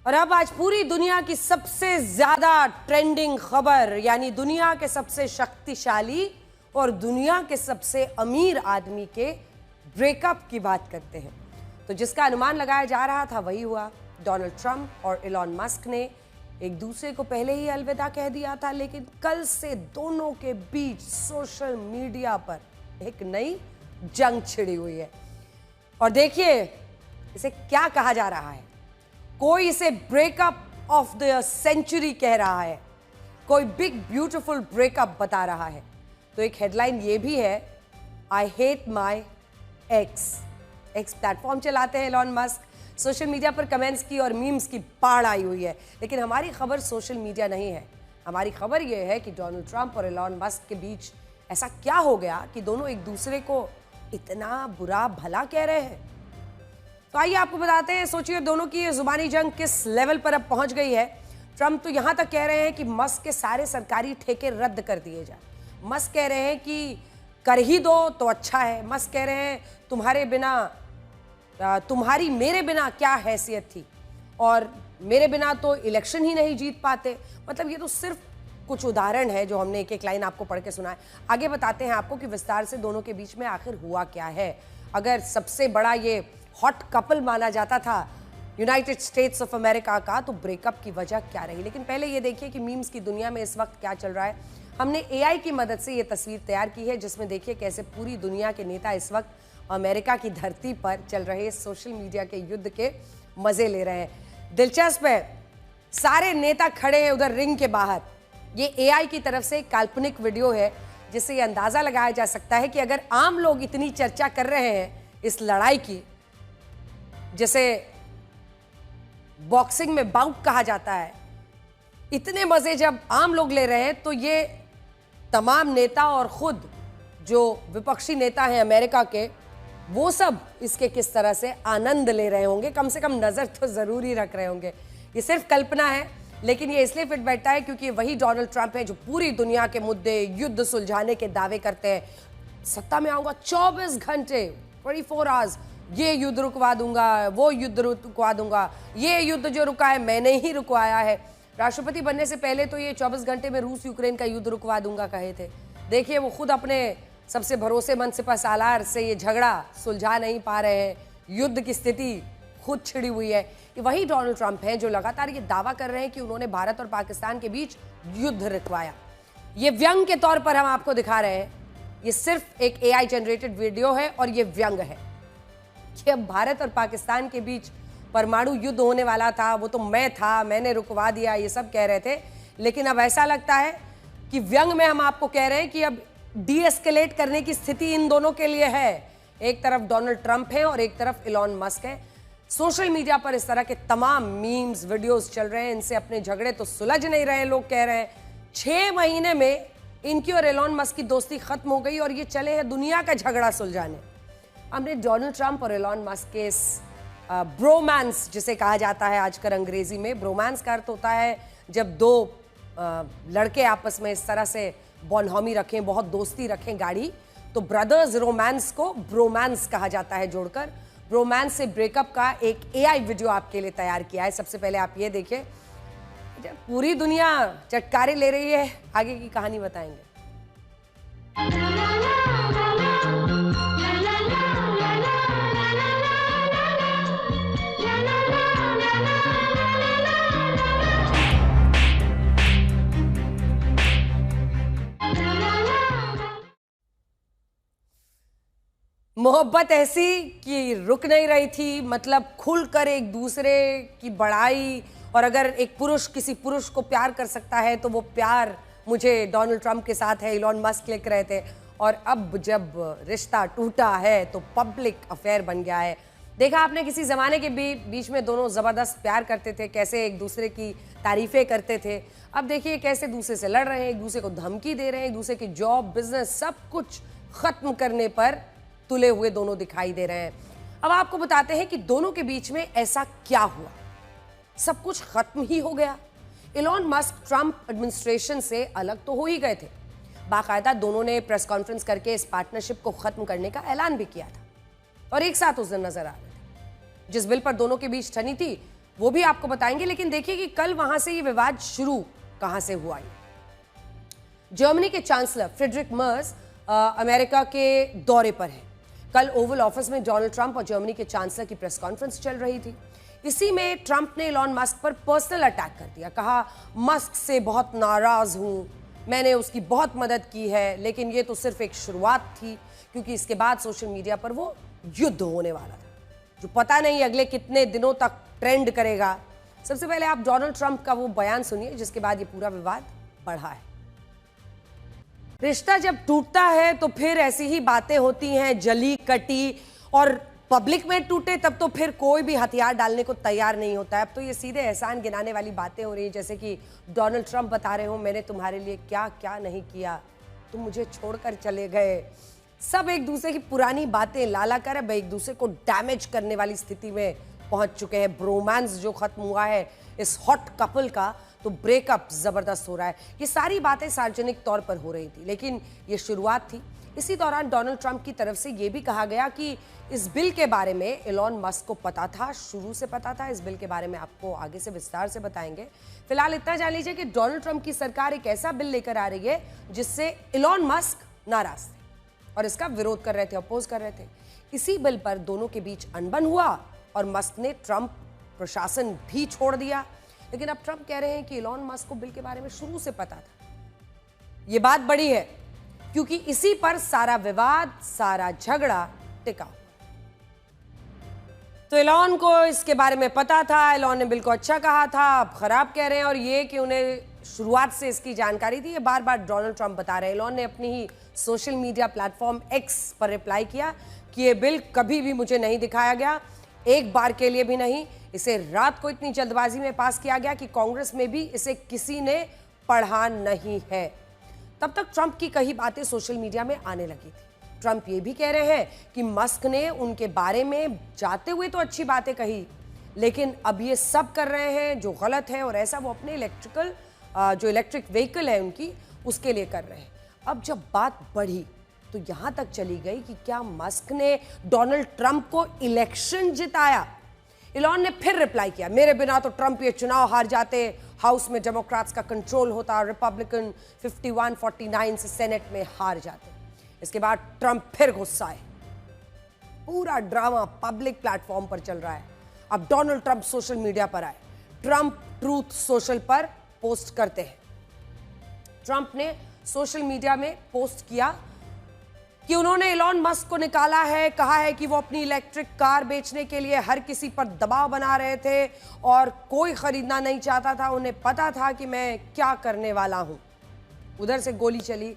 और अब आज पूरी दुनिया की सबसे ज्यादा ट्रेंडिंग खबर, यानी दुनिया के सबसे शक्तिशाली और दुनिया के सबसे अमीर आदमी के ब्रेकअप की बात करते हैं। तो जिसका अनुमान लगाया जा रहा था वही हुआ। डोनाल्ड ट्रंप और एलॉन मस्क ने एक दूसरे को पहले ही अलविदा कह दिया था, लेकिन कल से दोनों के बीच सोशल मीडिया पर एक नई जंग छिड़ी हुई है। और देखिए इसे क्या कहा जा रहा है। कोई इसे ब्रेकअप ऑफ द सेंचुरी कह रहा है, कोई बिग ब्यूटीफुल ब्रेकअप बता रहा है। तो एक हेडलाइन ये भी है, I hate my x platform चलाते हैं एलॉन मस्क। सोशल मीडिया पर कमेंट्स की और मीम्स की बाढ़ आई हुई है। लेकिन हमारी खबर सोशल मीडिया नहीं है, हमारी खबर यह है कि डोनाल्ड ट्रंप और एलॉन मस्क के बीच ऐसा क्या हो गया कि दोनों एक दूसरे को इतना बुरा भला कह रहे हैं। तो आइए आपको बताते हैं। सोचिए दोनों की ये जुबानी जंग किस लेवल पर अब पहुंच गई है। ट्रंप तो यहां तक कह रहे हैं कि मस्क के सारे सरकारी ठेके रद्द कर दिए जाए। मस्क कह रहे हैं कि कर ही दो तो अच्छा है। मस्क कह रहे हैं तुम्हारी मेरे बिना क्या हैसियत थी, और मेरे बिना तो इलेक्शन ही नहीं जीत पाते। मतलब ये तो सिर्फ कुछ उदाहरण है जो हमने एक एक लाइन आपको पढ़ के सुनाए। आगे बताते हैं आपको कि विस्तार से दोनों के बीच में आखिर हुआ क्या है। अगर सबसे बड़ा ये हॉट कपल माना जाता था यूनाइटेड स्टेट्स ऑफ अमेरिका का, तो ब्रेकअप की वजह क्या रही। लेकिन पहले ये देखिए कि मीम्स की दुनिया में इस वक्त क्या चल रहा है। हमने एआई की मदद से ये तस्वीर तैयार की है, जिसमें देखिए कैसे पूरी दुनिया के नेता इस वक्त अमेरिका की धरती पर चल रहे सोशल मीडिया के युद्ध के मजे ले रहे हैं। दिलचस्प है, सारे नेता खड़े हैं उधर रिंग के बाहर। ये एआई की तरफ से एक काल्पनिक वीडियो है, जिससे ये अंदाजा लगाया जा सकता है कि अगर आम लोग इतनी चर्चा कर रहे हैं इस लड़ाई की, जैसे बॉक्सिंग में बाउट कहा जाता है, इतने मजे जब आम लोग ले रहे हैं, तो ये तमाम नेता और खुद जो विपक्षी नेता हैं अमेरिका के, वो सब इसके किस तरह से आनंद ले रहे होंगे। कम से कम नजर तो जरूर ही रख रहे होंगे। ये सिर्फ कल्पना है, लेकिन ये इसलिए फिट बैठता है क्योंकि वही डोनाल्ड ट्रंप है जो पूरी दुनिया के मुद्दे, युद्ध सुलझाने के दावे करते हैं। सत्ता में आऊंगा 24 घंटे 24 आवर्स, ये युद्ध रुकवा दूंगा, वो युद्ध रुकवा दूंगा, ये युद्ध जो रुका है मैंने ही रुकवाया है। राष्ट्रपति बनने से पहले तो ये 24 घंटे में रूस यूक्रेन का युद्ध रुकवा दूंगा कहे थे। देखिए वो खुद अपने सबसे भरोसेमंद सिपहसालार से ये झगड़ा सुलझा नहीं पा रहे हैं। युद्ध की स्थिति खुद छिड़ी हुई है। ये वही डोनाल्ड ट्रंप हैं जो लगातार ये दावा कर रहे हैं कि उन्होंने भारत और पाकिस्तान के बीच युद्ध रुकवाया। ये व्यंग के तौर पर हम आपको दिखा रहे हैं। ये सिर्फ एक एआई जनरेटेड वीडियो है और ये व्यंग है कि अब भारत और पाकिस्तान के बीच परमाणु युद्ध होने वाला था, वो तो मैंने रुकवा दिया, ये सब कह रहे थे। लेकिन अब ऐसा लगता है कि व्यंग में हम आपको कह रहे हैं कि अब डी एस्केलेट करने की स्थिति इन दोनों के लिए है। एक तरफ डोनाल्ड ट्रंप है और एक तरफ एलॉन मस्क है। सोशल मीडिया पर इस तरह के तमाम मीम्स वीडियोस चल रहे हैं। इनसे अपने झगड़े तो सुलझ नहीं रहे, लोग कह रहे हैं। 6 महीने में इनकी और एलॉन मस्क की दोस्ती खत्म हो गई और ये चले हैं दुनिया का झगड़ा सुलझाने। हमने डोनाल्ड ट्रंप और एलॉन मस्क के ब्रोमांस जिसे कहा जाता है आजकल अंग्रेजी में, ब्रोमांस का अर्थ होता है जब दो लड़के आपस में इस तरह से बॉनहॉमी रखें, बहुत दोस्ती रखें गाढ़ी, तो ब्रदर्स रोमांस को ब्रोमांस कहा जाता है जोड़कर। ब्रोमांस से ब्रेकअप का एक एआई वीडियो आपके लिए तैयार किया है। सबसे पहले आप ये देखिए, पूरी दुनिया चटकारे ले रही है, आगे की कहानी बताएंगे। मोहब्बत ऐसी कि रुक नहीं रही थी, मतलब खुलकर एक दूसरे की बड़ाई। और अगर एक पुरुष किसी पुरुष को प्यार कर सकता है तो वो प्यार मुझे डोनाल्ड ट्रंप के साथ है, एलॉन मस्क लिख रहे थे। और अब जब रिश्ता टूटा है तो पब्लिक अफेयर बन गया है। देखा आपने किसी ज़माने के बीच में दोनों ज़बरदस्त प्यार करते थे, कैसे एक दूसरे की तारीफ़ें करते थे। अब देखिए कैसे दूसरे से लड़ रहे हैं, एक दूसरे को धमकी दे रहे हैं, एक दूसरे की जॉब, बिजनेस सब कुछ ख़त्म करने पर तुले हुए दोनों दिखाई दे रहे हैं। अब आपको बताते हैं कि दोनों के बीच में ऐसा क्या हुआ। सब कुछ खत्म ही हो गया। एलॉन मस्क ट्रंप एडमिनिस्ट्रेशन से अलग तो हो ही गए थे, बाकायदा दोनों ने प्रेस कॉन्फ्रेंस करके इस पार्टनरशिप को खत्म करने का ऐलान भी किया था और एक साथ उस दिन नजर आ रहे थे। जिस बिल पर दोनों के बीच ठनी थी वो भी आपको बताएंगे। लेकिन देखिए कि कल वहां से ये विवाद शुरू कहां से हुआ। जर्मनी के चांसलर फ्रेडरिक मर्ज अमेरिका के दौरे पर हैं। कल ओवल ऑफिस में डोनाल्ड ट्रंप और जर्मनी के चांसलर की प्रेस कॉन्फ्रेंस चल रही थी। इसी में ट्रंप ने इलॉन मस्क पर पर्सनल अटैक कर दिया। कहा, मस्क से बहुत नाराज हूं, मैंने उसकी बहुत मदद की है, लेकिन ये तो सिर्फ एक शुरुआत थी, क्योंकि इसके बाद सोशल मीडिया पर वो युद्ध होने वाला था जो पता नहीं अगले कितने दिनों तक ट्रेंड करेगा। सबसे पहले आप डोनाल्ड ट्रंप का वो बयान सुनिए, जिसके बाद ये पूरा विवाद बढ़ा है। रिश्ता जब टूटता है तो फिर ऐसी ही बातें होती हैं, जली कटी, और पब्लिक में टूटे तब तो फिर कोई भी हथियार डालने को तैयार नहीं होता है। अब तो ये सीधे एहसान गिनाने वाली बातें हो रही हैं, जैसे कि डोनाल्ड ट्रंप बता रहे हो, मैंने तुम्हारे लिए क्या क्या नहीं किया, तुम मुझे छोड़कर चले गए। सब एक दूसरे की पुरानी बातें लाला कर अब एक दूसरे को डैमेज करने वाली स्थिति में पहुंच चुके हैं। ब्रोमांस जो खत्म हुआ है इस हॉट कपल का, तो ब्रेकअप जबरदस्त हो रहा है। ये सारी बातें सार्वजनिक तौर पर हो रही थी, लेकिन ये शुरुआत थी। इसी दौरान डोनाल्ड ट्रंप की तरफ से यह भी कहा गया कि इस बिल के बारे में इलॉन मस्क को पता था, शुरू से पता था। इस बिल के बारे में आपको आगे से विस्तार से बताएंगे। फिलहाल इतना जान लीजिए कि डोनाल्ड ट्रंप की सरकार एक ऐसा बिल लेकर आ रही है जिससे इलॉन मस्क नाराज थे और इसका विरोध कर रहे थे, अपोज कर रहे थे। इसी बिल पर दोनों के बीच अनबन हुआ और मस्क ने ट्रंप प्रशासन भी छोड़ दिया। लेकिन अब ट्रंप कह रहे हैं कि इलॉन मस्क को बिल के बारे में शुरू से पता था। यह बात बड़ी है, क्योंकि इसी पर सारा विवाद, सारा झगड़ा टिका। तो इलॉन को इसके बारे में पता था, इलॉन ने बिल को अच्छा कहा था, अब खराब कह रहे हैं। और ये कि उन्हें शुरुआत से इसकी जानकारी थी, ये बार बार डोनाल्ड ट्रंप बता रहे हैं। इलॉन ने अपनी ही सोशल मीडिया प्लेटफॉर्म एक्स पर रिप्लाई किया कि ये बिल कभी भी मुझे नहीं दिखाया गया, एक बार के लिए भी नहीं। इसे रात को इतनी जल्दबाजी में पास किया गया कि कांग्रेस में भी इसे किसी ने पढ़ा नहीं है। तब तक ट्रंप की कई बातें सोशल मीडिया में आने लगी थी। ट्रंप ये भी कह रहे हैं कि मस्क ने उनके बारे में जाते हुए तो अच्छी बातें कही, लेकिन अब ये सब कर रहे हैं जो गलत है, और ऐसा वो अपने इलेक्ट्रिक व्हीकल है उनकी, उसके लिए कर रहे हैं। अब जब बात बढ़ी तो यहां तक चली गई कि क्या मस्क ने डोनाल्ड ट्रंप को इलेक्शन जिताया। इलॉन ने फिर रिप्लाई किया, मेरे बिना तो ट्रंप ये चुनाव हार जाते, हाउस में डेमोक्रेट्स का कंट्रोल होता, रिपब्लिकन 51-49 से सेनेट में हार जाते। इसके बाद ट्रंप फिर गुस्साए। पूरा ड्रामा पब्लिक प्लेटफॉर्म पर चल रहा है। अब डोनाल्ड ट्रंप सोशल मीडिया पर आए, ट्रंप ट्रूथ सोशल पर पोस्ट करते हैं। ट्रंप ने सोशल मीडिया में पोस्ट किया कि उन्होंने इलॉन मस्क को निकाला है, कहा है कि वो अपनी इलेक्ट्रिक कार बेचने के लिए हर किसी पर दबाव बना रहे थे और कोई खरीदना नहीं चाहता था, उन्हें पता था कि मैं क्या करने वाला हूं। उधर से गोली चली,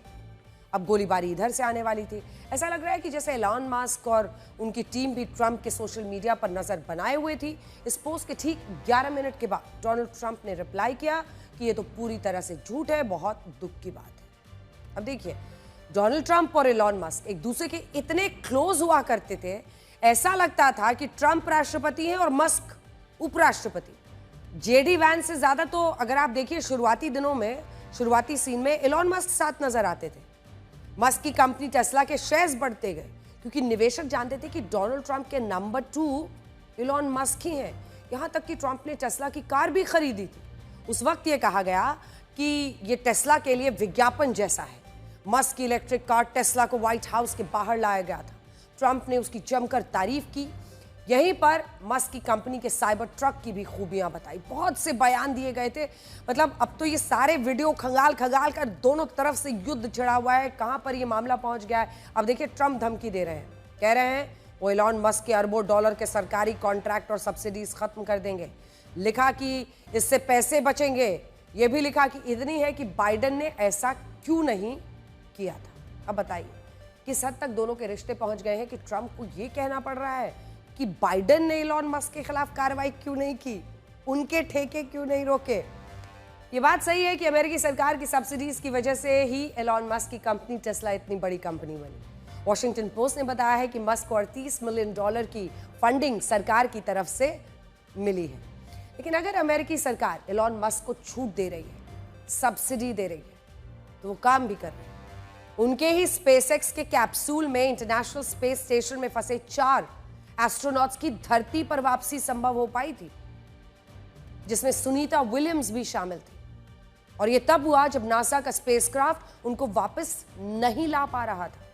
अब गोलीबारी इधर से आने वाली थी। ऐसा लग रहा है कि जैसे इलॉन मस्क और उनकी टीम भी ट्रंप के सोशल मीडिया पर नजर बनाए हुए थी। इस पोस्ट के ठीक 11 मिनट के बाद डोनाल्ड ट्रंप ने रिप्लाई किया कि ये तो पूरी तरह से झूठ है, बहुत दुख की बात है। अब देखिए, डोनाल्ड ट्रंप और इलॉन मस्क एक दूसरे के इतने क्लोज हुआ करते थे, ऐसा लगता था कि ट्रंप राष्ट्रपति है और मस्क उपराष्ट्रपति। जेडी वैंस से ज्यादा तो अगर आप देखिए शुरुआती दिनों में, शुरुआती सीन में इलॉन मस्क साथ नजर आते थे। मस्क की कंपनी टेस्ला के शेयर्स बढ़ते गए, क्योंकि निवेशक जानते थे कि डोनाल्ड ट्रंप के नंबर 2 इलॉन मस्क ही हैं। यहां तक कि ट्रंप ने टेस्ला की कार भी खरीदी थी। उस वक्त यह कहा गया कि यह टेस्ला के लिए विज्ञापन जैसा है। मस्क की इलेक्ट्रिक कार टेस्ला को व्हाइट हाउस के बाहर लाया गया था। ट्रंप ने उसकी जमकर तारीफ की। यहीं पर मस्क की कंपनी के साइबर ट्रक की भी खूबियां बताई। बहुत से बयान दिए गए थे। मतलब अब तो ये सारे वीडियो खंगाल खंगाल कर दोनों तरफ से युद्ध छिड़ा हुआ है। कहां पर ये मामला पहुंच गया है, अब देखिए ट्रंप धमकी दे रहे हैं, कह रहे हैं वो इलॉन मस्क के अरबों डॉलर के सरकारी कॉन्ट्रैक्ट और सब्सिडीज खत्म कर देंगे। लिखा कि इससे पैसे बचेंगे। यह भी लिखा कि इतनी है कि बाइडेन ने ऐसा क्यों नहीं किया था। अब बताइए किस हद तक दोनों के रिश्ते पहुंच गए हैं कि ट्रंप को यह कहना पड़ रहा है कि बाइडेन ने इलॉन मस्क के खिलाफ कार्रवाई क्यों नहीं की, उनके ठेके क्यों नहीं रोके। ये बात सही है कि अमेरिकी सरकार की सब्सिडीज की वजह से ही इलॉन मस्क की कंपनी टेस्ला इतनी बड़ी कंपनी बनी। वॉशिंगटन पोस्ट ने बताया है कि मस्क को $38 मिलियन की फंडिंग सरकार की तरफ से मिली है। लेकिन अगर अमेरिकी सरकार इलॉन मस्क को छूट दे रही है, सब्सिडी दे रही है, तो वो काम भी कर रहे हैं। उनके ही स्पेसएक्स के कैप्सूल में इंटरनेशनल स्पेस स्टेशन में फंसे 4 एस्ट्रोनॉट्स की धरती पर वापसी संभव हो पाई थी। जिसमें सुनीता विलियम्स भी शामिल थी। और ये तब हुआ जब नासा का स्पेसक्राफ्ट उनको वापस नहीं ला पा रहा था।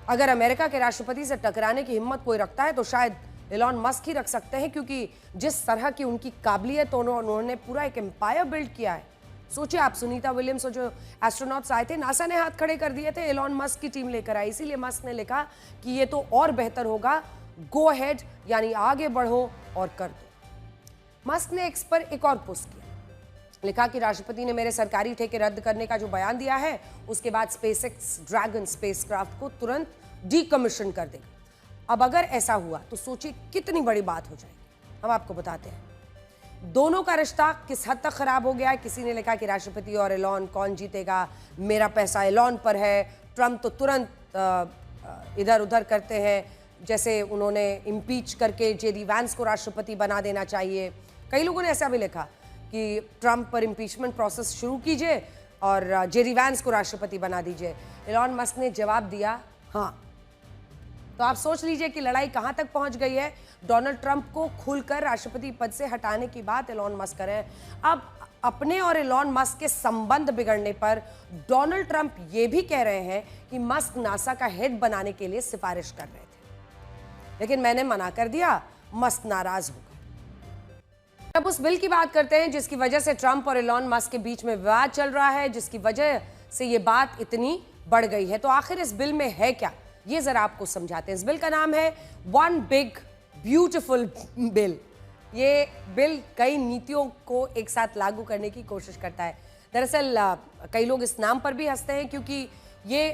अगर अमेरिका के राष्ट्रपति से टकराने की हिम्मत कोई रखता है तो शायद एलॉन मस्क ही रख सकते हैं, क्योंकि जिस तरह की उनकी काबिलियत, उन्होंने पूरा एक एम्पायर बिल्ड किया है। सोचिए आप, सुनीता विलियम्स और जो एस्ट्रोनॉट्स आए थे, नासा ने हाथ खड़े कर दिए थे, एलॉन मस्क की टीम लेकर आई। इसीलिए मस्क ने लिखा कि ये तो और बेहतर होगा, गो अहेड, यानी आगे बढ़ो और कर दो। मस्क ने एक्स पर एक और पोस्ट किया, लिखा कि राष्ट्रपति ने मेरे सरकारी ठेके रद्द करने का जो बयान दिया है, उसके बाद स्पेसएक्स ड्रैगन स्पेसक्राफ्ट को तुरंत डीकमीशन कर देगा। अब अगर ऐसा हुआ तो सोचिए कितनी बड़ी बात हो जाएगी। हम आपको बताते हैं दोनों का रिश्ता किस हद तक खराब हो गया है। किसी ने लिखा कि राष्ट्रपति और एलॉन, कौन जीतेगा, मेरा पैसा एलॉन पर है। ट्रंप तो तुरंत इधर उधर करते हैं, जैसे उन्होंने इम्पीच करके जेडी वैंस को राष्ट्रपति बना देना चाहिए। कई लोगों ने ऐसा भी लिखा कि ट्रंप पर इम्पीचमेंट प्रोसेस शुरू कीजिए और जेडी वैंस को राष्ट्रपति बना दीजिए। एलॉन मस्क ने जवाब दिया हाँ। तो आप सोच लीजिए कि लड़ाई कहां तक पहुंच गई है। डोनाल्ड ट्रंप को खुलकर राष्ट्रपति पद से हटाने की बात एलॉन मस्क कर रहे हैं। अब अपने और एलॉन मस्क के संबंध बिगड़ने पर डोनाल्ड ट्रंप ये भी कह रहे हैं कि मस्क नासा का हेड बनाने के लिए सिफारिश कर रहे थे, लेकिन मैंने मना कर दिया। मस्क नाराज हो गए। अब उस बिल की बात करते हैं जिसकी वजह से ट्रंप और एलॉन मस्क के बीच में विवाद चल रहा है, जिसकी वजह से ये बात इतनी बढ़ गई है। तो आखिर इस बिल में है क्या, ये जरा आपको समझाते हैं। इस बिल का नाम है वन बिग ब्यूटीफुल बिल। ये बिल कई नीतियों को एक साथ लागू करने की कोशिश करता है। दरअसल कई लोग इस नाम पर भी हंसते हैं, क्योंकि ये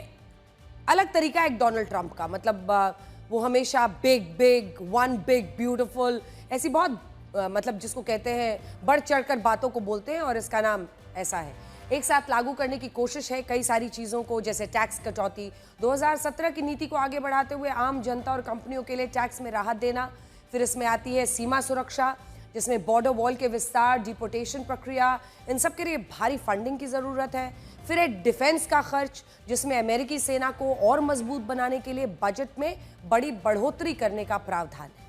अलग तरीका है एक डोनाल्ड ट्रंप का। मतलब वो हमेशा big big, one big beautiful, ऐसी बहुत मतलब जिसको कहते हैं बढ़ चढ़कर बातों को बोलते हैं, और इसका नाम ऐसा है। एक साथ लागू करने की कोशिश है कई सारी चीज़ों को, जैसे टैक्स कटौती, 2017 की नीति को आगे बढ़ाते हुए आम जनता और कंपनियों के लिए टैक्स में राहत देना। फिर इसमें आती है सीमा सुरक्षा, जिसमें बॉर्डर वॉल के विस्तार, डिपोर्टेशन प्रक्रिया, इन सब के लिए भारी फंडिंग की ज़रूरत है। फिर है डिफेंस का खर्च, जिसमें अमेरिकी सेना को और मजबूत बनाने के लिए बजट में बड़ी बढ़ोतरी करने का प्रावधान है।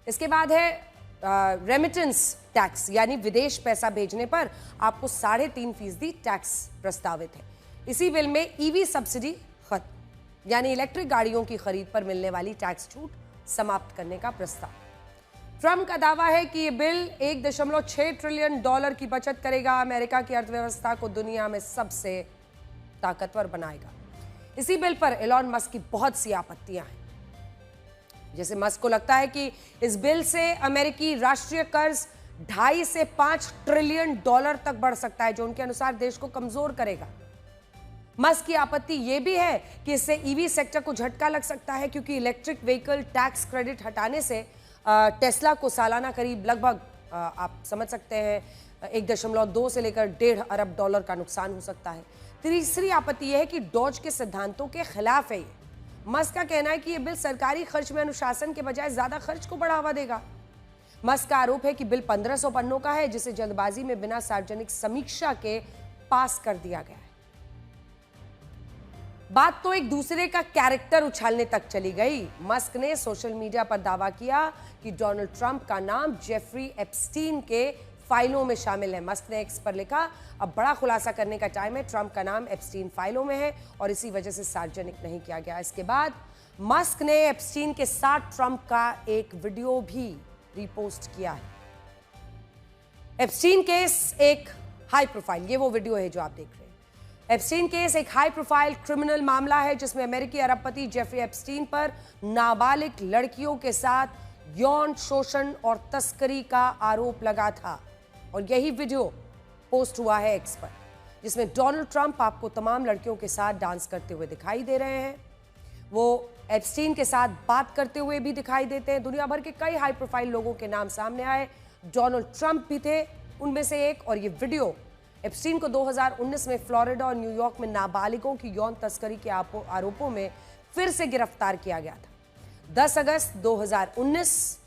इसके बाद है रेमिटेंस टैक्स, यानी विदेश पैसा भेजने पर आपको 3.5% टैक्स प्रस्तावित है। इसी बिल में ईवी सब्सिडी खत्म, यानी इलेक्ट्रिक गाड़ियों की खरीद पर मिलने वाली टैक्स छूट समाप्त करने का प्रस्ताव। ट्रंप का दावा है कि ये बिल $1.6 ट्रिलियन की बचत करेगा, अमेरिका की अर्थव्यवस्था को दुनिया में सबसे ताकतवर बनाएगा। इसी बिल पर एलॉन मस्क की बहुत सी आपत्तियां हैं। जैसे मस्क को लगता है कि इस बिल से अमेरिकी राष्ट्रीय कर्ज 2.5 से 5 ट्रिलियन डॉलर तक बढ़ सकता है, जो उनके अनुसार देश को कमजोर करेगा। मस्क की आपत्ति यह भी है कि इससे ईवी सेक्टर को झटका लग सकता है, क्योंकि इलेक्ट्रिक व्हीकल टैक्स क्रेडिट हटाने से टेस्ला को सालाना करीब लगभग आप समझ सकते हैं 1.2 से लेकर $1.5 अरब का नुकसान हो सकता है। तीसरी आपत्ति यह है कि डॉज के सिद्धांतों के खिलाफ है। मस्क का कहना है कि यह बिल सरकारी खर्च में अनुशासन के बजाय ज्यादा खर्च को बढ़ावा देगा। मस्क का आरोप है कि बिल 1500 पन्नों का है, जिसे जल्दबाजी में बिना सार्वजनिक समीक्षा के पास कर दिया गया है। बात तो एक दूसरे का कैरेक्टर उछालने तक चली गई। मस्क ने सोशल मीडिया पर दावा किया कि डोनाल्ड ट्रंप का नाम जेफरी एप्स्टीन के फाइलों में शामिल है। मस्क ने एक्स पर लिखा, अब बड़ा खुलासा करने का टाइम है, ट्रंप का नाम एप्स्टीन फाइलों में है और इसी वजह से सार्वजनिक नहीं किया गया। इसके बाद मस्क ने एप्स्टीन के साथ ट्रंप का एक वीडियो भी रिपोस्ट किया है। एप्स्टीन केस एक हाई प्रोफाइल, ये वो वीडियो है जो आप देख रहे हैं। एप्स्टीन केस एक हाई प्रोफाइल क्रिमिनल मामला है, जिसमें अमेरिकी अरबपति जेफरी एप्स्टीन पर नाबालिग लड़कियों के साथ यौन शोषण और तस्करी का आरोप लगा था। और यही वीडियो पोस्ट हुआ है एक्स पर, जिसमें डोनाल्ड ट्रंप आपको तमाम लड़कियों के साथ डांस करते हुए दिखाई दे रहे हैं। वो एप्स्टीन के साथ बात करते हुए भी दिखाई देते हैं। दुनिया भर के कई हाई प्रोफाइल लोगों के नाम सामने आए, डोनाल्ड ट्रंप भी थे उनमें से एक। और ये वीडियो एप्स्टीन को 2019 में फ्लोरिडा और न्यूयॉर्क में नाबालिगों की यौन तस्करी के आरोपों में फिर से गिरफ्तार किया गया था। 10 अगस्त 2019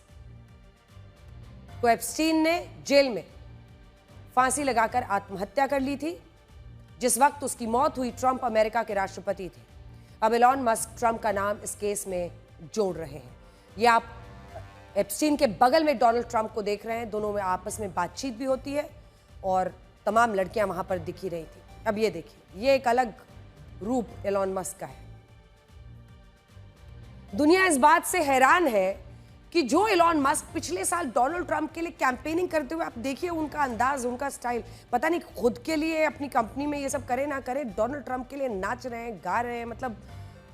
को एप्स्टीन ने जेल में फांसी लगाकर आत्महत्या कर ली थी। जिस वक्त उसकी मौत हुई, ट्रंप अमेरिका के राष्ट्रपति थे। अब एलॉन मस्क ट्रंप का नाम इस केस में जोड़ रहे हैं। ये आप एप्स्टीन के बगल में डोनाल्ड ट्रंप को देख रहे हैं, दोनों में आपस में बातचीत भी होती है और तमाम लड़कियां वहां पर दिखी रही थी। अब ये देखिए, ये एक अलग रूप एलॉन मस्क का है। दुनिया इस बात से हैरान है कि जो एलॉन मस्क पिछले साल डोनाल्ड ट्रंप के लिए कैंपेनिंग करते हुए, आप देखिए उनका अंदाज, उनका स्टाइल, पता नहीं खुद के लिए अपनी कंपनी में ये सब करे ना करे, डोनाल्ड ट्रंप के लिए नाच रहे हैं, गा रहे हैं, मतलब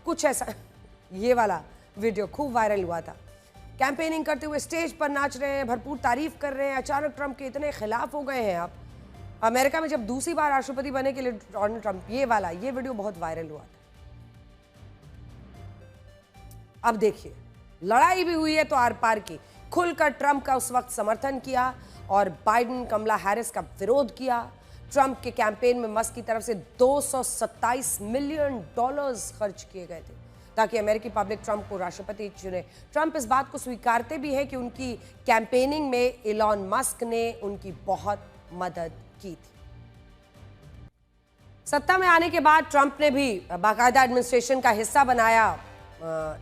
कुछ ऐसा। ये वाला वीडियो खूब वायरल हुआ था, कैंपेनिंग करते हुए स्टेज पर नाच रहे हैं, भरपूर तारीफ कर रहे हैं। अचानक ट्रंप के इतने खिलाफ हो गए हैं आप। अमेरिका में जब दूसरी बार राष्ट्रपति बने के लिए डोनाल्ड ट्रंप, ये वीडियो बहुत वायरल हुआ था। अब देखिए, लड़ाई भी हुई है तो आर पार की। खुलकर ट्रंप का उस वक्त समर्थन किया और बाइडेन कमला हैरिस का विरोध किया। ट्रंप के कैंपेन में मस्क की तरफ से $227 मिलियन खर्च किए गए थे ताकि अमेरिकी पब्लिक ट्रंप को राष्ट्रपति चुने। ट्रंप इस बात को स्वीकारते भी हैं कि उनकी कैंपेनिंग में एलॉन मस्क ने उनकी बहुत मदद की थी। सत्ता में आने के बाद ट्रंप ने भी बाकायदा एडमिनिस्ट्रेशन का हिस्सा बनाया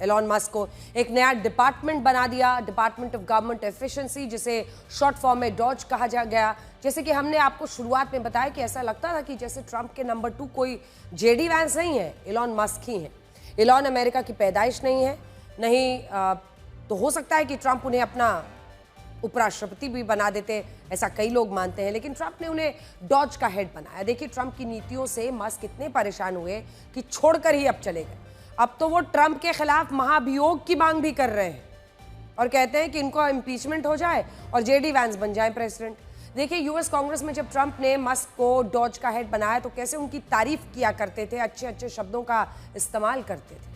एलॉन मस्क को। एक नया डिपार्टमेंट बना दिया, डिपार्टमेंट ऑफ गवर्नमेंट एफिशिएंसी, जिसे शॉर्ट फॉर्म में डॉज कहा गया। जैसे कि हमने आपको शुरुआत में बताया कि ऐसा लगता था कि जैसे ट्रंप के नंबर 2 कोई जेडी वैंस नहीं है, एलॉन मस्क ही है। एलॉन अमेरिका की पैदाइश नहीं है, नहीं तो हो सकता है कि ट्रंप उन्हें अपना उपराष्ट्रपति भी बना देते, ऐसा कई लोग मानते हैं, लेकिन ट्रंप ने उन्हें डॉज का हेड बनाया। देखिए, ट्रंप की नीतियों से मस्क इतने परेशान हुए कि छोड़कर ही अब चले गए। अब तो वो ट्रंप के खिलाफ महाभियोग की मांग भी कर रहे हैं और कहते हैं कि इनको इम्पीचमेंट हो जाए और जेडी वैंस बन जाए प्रेसिडेंट। देखिए, यूएस कांग्रेस में जब ट्रंप ने मस्क को डॉज का हेड बनाया तो कैसे उनकी तारीफ किया करते थे, अच्छे अच्छे शब्दों का इस्तेमाल करते थे।